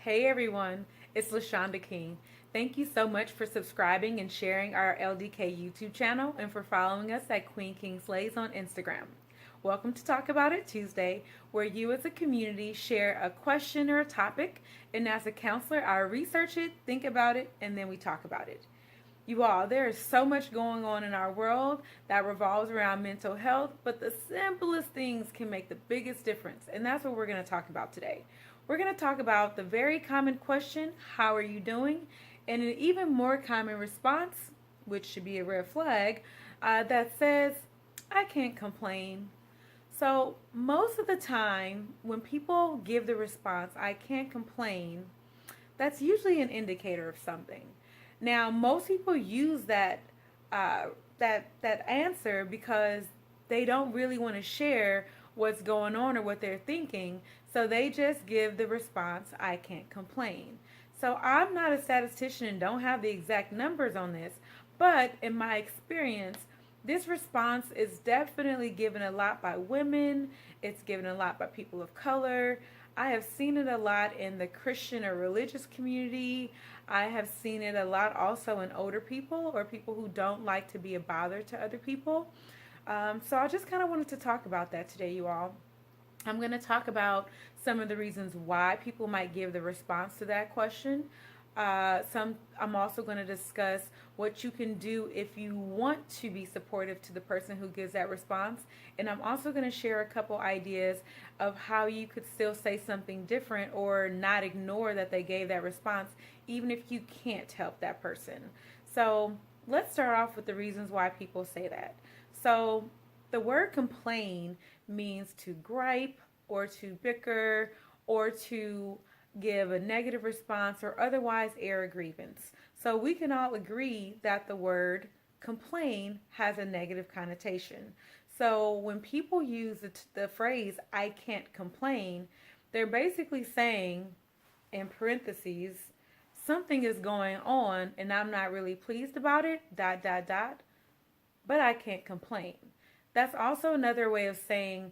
Hey everyone, it's LaShonda King. Thank you so much for subscribing and sharing our LDK YouTube channel and for following us at Queen King Slays on Instagram. Welcome to Talk About It Tuesday, where you as a community share a question or a topic, and as a counselor, I research it, think about it, and then we talk about it. You all, there is so much going on in our world that revolves around mental health, but the simplest things can make the biggest difference, and that's what we're going to talk about today. We're going to talk about the very common question, how are you doing? And an even more common response, which should be a red flag, that says, I can't complain. So, most of the time, when people give the response, I can't complain, that's usually an indicator of something. Now, most people use uh, that answer because they don't really want to share what's going on or what they're thinking, so they just give the response, "I can't complain." So I'm not a statistician and don't have the exact numbers on this, but in my experience, this response is definitely given a lot by women. It's given a lot by people of color. I have seen it a lot in the Christian or religious community. I have seen it a lot also in older people or people who don't like to be a bother to other people. So I just kind of wanted to talk about that today, you all. I'm going to talk about some of the reasons why people might give the response to that question. I'm also going to discuss what you can do if you want to be supportive to the person who gives that response. And I'm also going to share a couple ideas of how you could still say something different or not ignore that they gave that response, even if you can't help that person. So let's start off with the reasons why people say that. So the word complain means to gripe or to bicker or to give a negative response or otherwise air a grievance. So we can all agree that the word complain has a negative connotation. So when people use the phrase I can't complain, they're basically saying, in parentheses, something is going on and I'm not really pleased about it, dot, dot, dot, but I can't complain. That's also another way of saying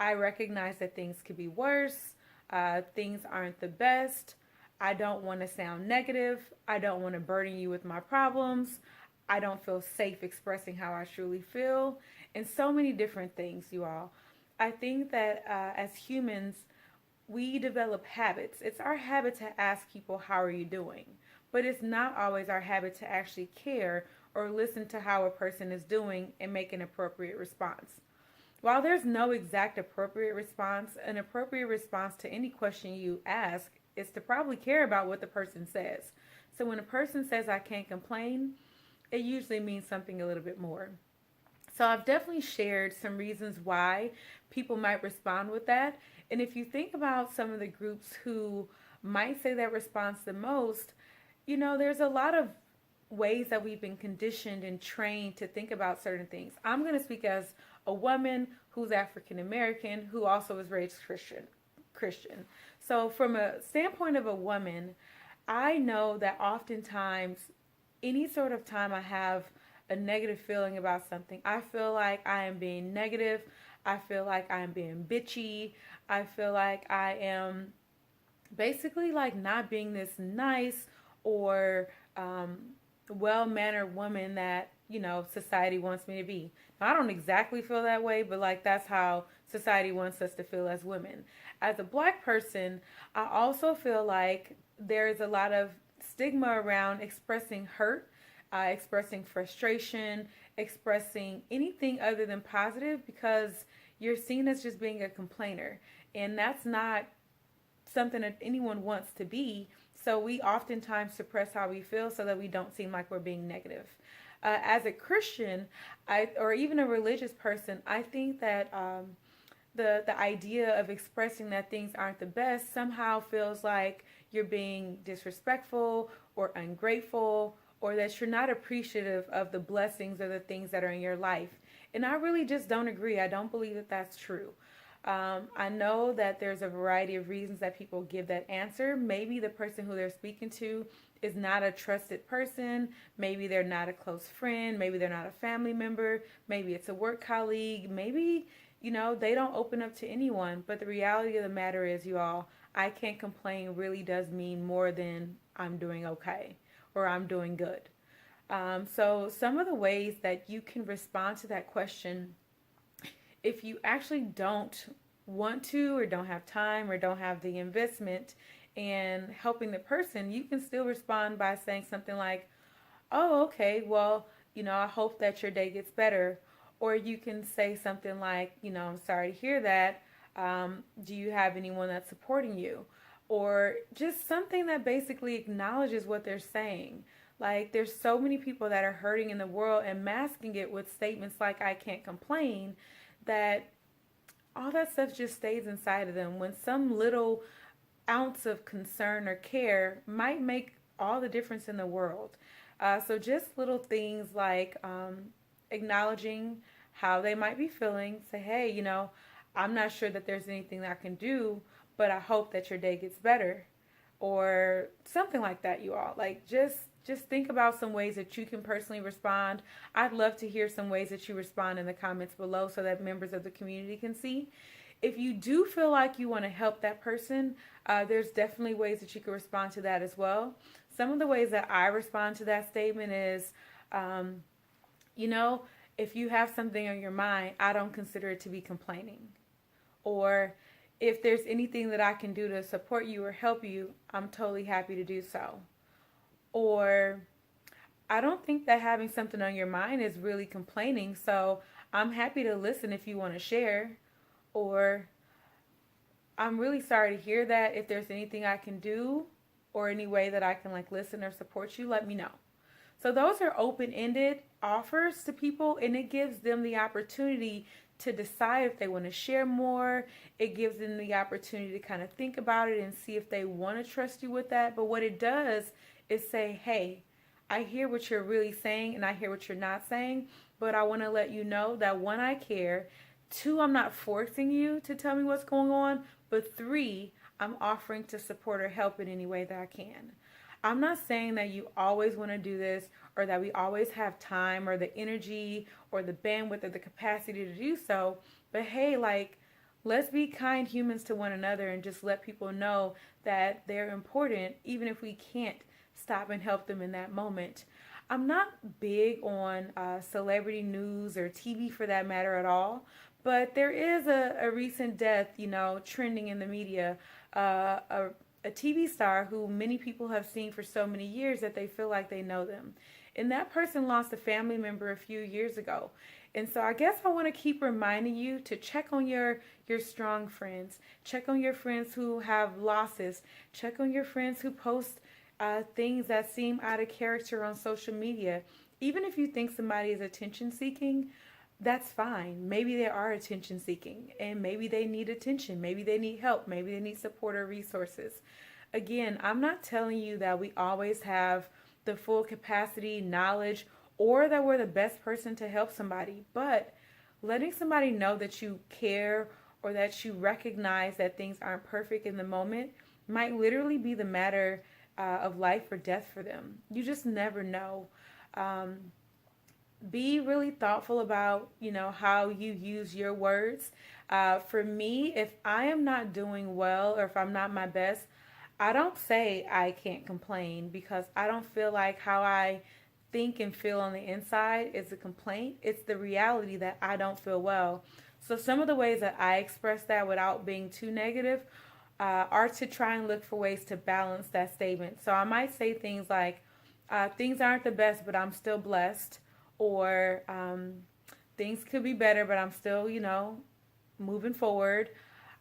I recognize that things could be worse. Things aren't the best. I don't want to sound negative. I don't want to burden you with my problems. I don't feel safe expressing how I truly feel. And so many different things, you all. I think that as humans, we develop habits. It's our habit to ask people, how are you doing? But it's not always our habit to actually care or listen to how a person is doing and make an appropriate response. While there's no exact appropriate response, an appropriate response to any question you ask is to probably care about what the person says. So when a person says, I can't complain, it usually means something a little bit more. So I've definitely shared some reasons why people might respond with that. And if you think about some of the groups who might say that response the most, there's a lot of ways that we've been conditioned and trained to think about certain things. I'm going to speak as a woman who's African American who also was raised Christian. So from a standpoint of a woman, I know that oftentimes any sort of time I have a negative feeling about something, I feel like I am being negative. I feel like I am being bitchy. I feel like I am basically like not being this nice or well-mannered woman that society wants me to be. Now, I don't exactly feel that way, but like that's how society wants us to feel as women. As a black person, I also feel like there is a lot of stigma around expressing hurt, expressing frustration, expressing anything other than positive because you're seen as just being a complainer, and that's not something that anyone wants to be. So we oftentimes suppress how we feel so that we don't seem like we're being negative. As a Christian, or even a religious person, I think that the idea of expressing that things aren't the best somehow feels like you're being disrespectful or ungrateful or that you're not appreciative of the blessings or the things that are in your life. And I really just don't agree. I don't believe that that's true. I know that there's a variety of reasons that people give that answer. Maybe the person who they're speaking to is not a trusted person. Maybe they're not a close friend. Maybe they're not a family member. Maybe it's a work colleague. Maybe, they don't open up to anyone. But the reality of the matter is, you all, I can't complain really does mean more than I'm doing okay or I'm doing good. So, some of the ways that you can respond to that question, if you actually don't want to, or don't have time, or don't have the investment in helping the person, you can still respond by saying something like, oh, okay, well, I hope that your day gets better. Or you can say something like, I'm sorry to hear that. Do you have anyone that's supporting you? Or just something that basically acknowledges what they're saying. Like, there's so many people that are hurting in the world and masking it with statements like, I can't complain, that all that stuff just stays inside of them, when some little ounce of concern or care might make all the difference in the world. So just little things like acknowledging how they might be feeling. Say, hey, I'm not sure that there's anything that I can do, but I hope that your day gets better, or something like that. You all, like, just think about some ways that you can personally respond. I'd love to hear some ways that you respond in the comments below so that members of the community can see. If you do feel like you want to help that person, there's definitely ways that you can respond to that as well. Some of the ways that I respond to that statement is, um, you know, if you have something on your mind, I don't consider it to be complaining. Or if there's anything that I can do to support you or help you, I'm totally happy to do so. Or I don't think that having something on your mind is really complaining, so I'm happy to listen if you want to share. Or I'm really sorry to hear that. If there's anything I can do or any way that I can like listen or support you, let me know. So those are open-ended offers to people, and it gives them the opportunity to decide if they want to share more. It gives them the opportunity to kind of think about it and see if they want to trust you with that. But what it does is say, hey, I hear what you're really saying and I hear what you're not saying, but I want to let you know that, one, I care. Two, I'm not forcing you to tell me what's going on. But three, I'm offering to support or help in any way that I can. I'm not saying that you always want to do this, or that we always have time or the energy or the bandwidth or the capacity to do so. But hey, like, let's be kind humans to one another and just let people know that they're important, even if we can't stop and help them in that moment. I'm not big on celebrity news or TV for that matter at all, but there is a recent death, trending in the media, a TV star who many people have seen for so many years that they feel like they know them. And that person lost a family member a few years ago. And so I guess I want to keep reminding you to check on your strong friends. Check on your friends who have losses. Check on your friends who post things that seem out of character on social media. Even if you think somebody is attention seeking, that's fine. Maybe they are attention seeking, and maybe they need attention. Maybe they need help. Maybe they need support or resources. Again, I'm not telling you that we always have the full capacity, knowledge, or that we're the best person to help somebody, but letting somebody know that you care or that you recognize that things aren't perfect in the moment might literally be the matter of life or death for them. You just never know. Be really thoughtful about, how you use your words. For me, if I am not doing well or if I'm not my best, I don't say I can't complain, because I don't feel like how I think and feel on the inside is a complaint. It's the reality that I don't feel well. So some of the ways that I express that without being too negative are to try and look for ways to balance that statement. So I might say things like, things aren't the best, but I'm still blessed. Or things could be better, but I'm still, moving forward.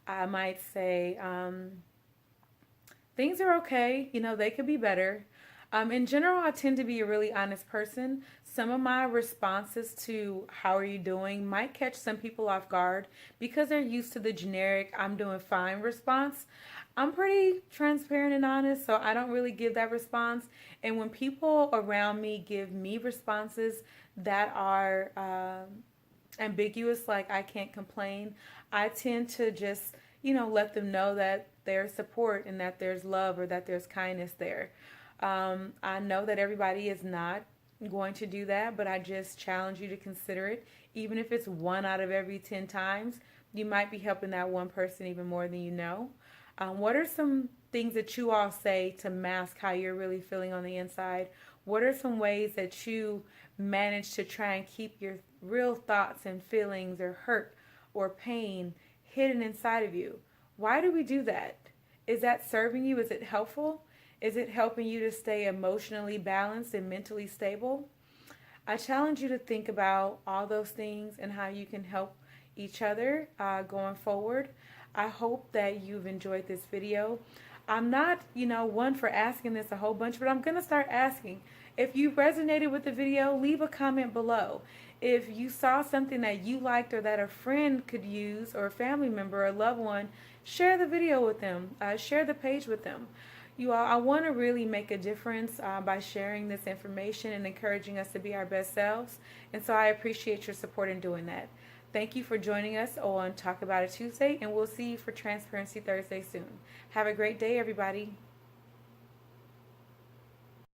I might say, things are okay, they could be better. In general, I tend to be a really honest person. Some of my responses to how are you doing might catch some people off guard because they're used to the generic I'm doing fine response. I'm pretty transparent and honest, so I don't really give that response. And when people around me give me responses that are ambiguous, like I can't complain, I tend to just, let them know that there's support and that there's love or that there's kindness there. I know that everybody is not going to do that, but I just challenge you to consider it. Even if it's 1 out of every 10 times, you might be helping that one person even more than you know. What are some things that you all say to mask how you're really feeling on the inside? What are some ways that you manage to try and keep your real thoughts and feelings or hurt or pain hidden inside of you? Why do we do that? Is that serving you? Is it helpful? Is it helping you to stay emotionally balanced and mentally stable? I challenge you to think about all those things and how you can help each other going forward. I hope that you've enjoyed this video. I'm not, one for asking this a whole bunch, but I'm going to start asking. If you resonated with the video, leave a comment below. If you saw something that you liked or that a friend could use, or a family member or a loved one, share the video with them. Share the page with them. You all, I want to really make a difference by sharing this information and encouraging us to be our best selves. And so I appreciate your support in doing that. Thank you for joining us on Talk About It Tuesday, and we'll see you for Transparency Thursday soon. Have a great day, everybody.